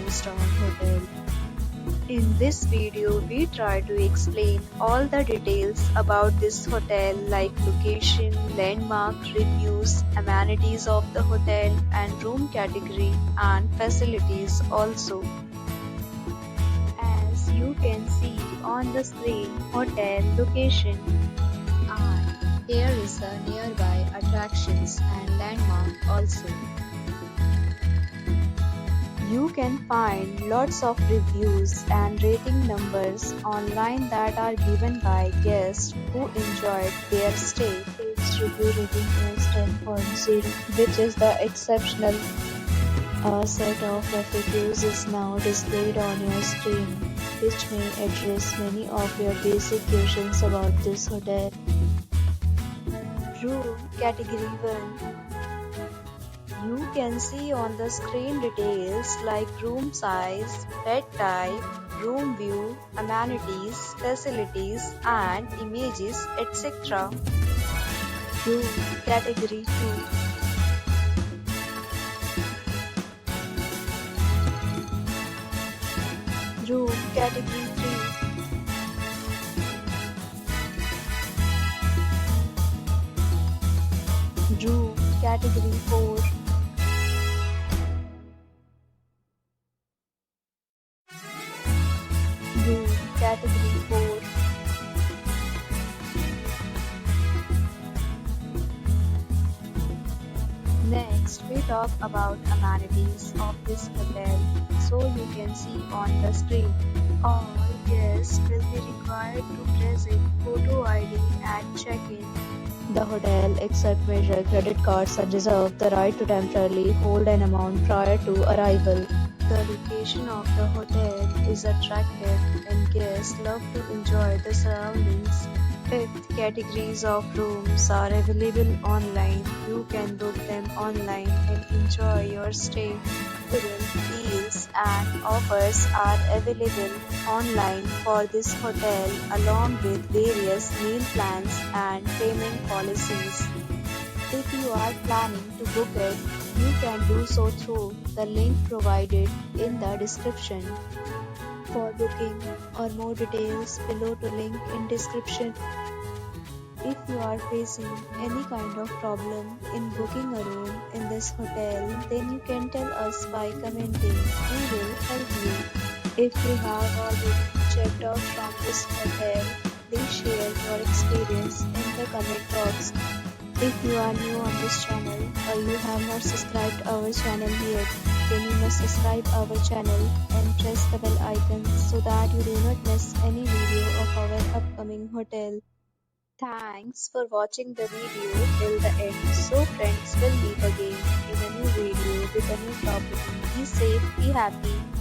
5-star hotel. In this video, we try to explain all the details about this hotel like location, landmark, reviews, amenities of the hotel and room category and facilities also. As you can see on the screen, hotel location, and there is a nearby attractions and landmark also. You can find lots of reviews and rating numbers online that are given by guests who enjoyed their stay. Its review rating is 10.0, which is the exceptional. A set of FAQs is now displayed on your screen, which may address many of your basic questions about this hotel. Room Category 1. You can see on the screen details like room size, bed type, room view, amenities, facilities and images, etc. Room Category 2. Room Category 3. Room Category 4. Room Category 4. Next, we talk about amenities of this hotel. So you can see on the screen, all guests will be required to present photo ID at check-in. The hotel accepts major credit cards and reserves the right to temporarily hold an amount prior to arrival. The location of the hotel is attractive and guests love to enjoy the surroundings. Fifth, categories of rooms are available online. You can book them online and enjoy your stay. Deals and offers are available online for this hotel along with various meal plans and payment policies. If you are planning to book it, you can do so through the link provided in the description. For booking or more details, below the link in description. If you are facing any kind of problem in booking a room in this hotel, then you can tell us by commenting. We will help you. If you have already checked out from this hotel, please share your experience in the comment box. If you are new on this channel or you have not subscribed our channel yet, then you must subscribe our channel and press the bell icon so that you do not miss any video of our upcoming hotel. Thanks for watching the video till the end. So friends, will meet again in a new video with a new property. Be safe, be happy.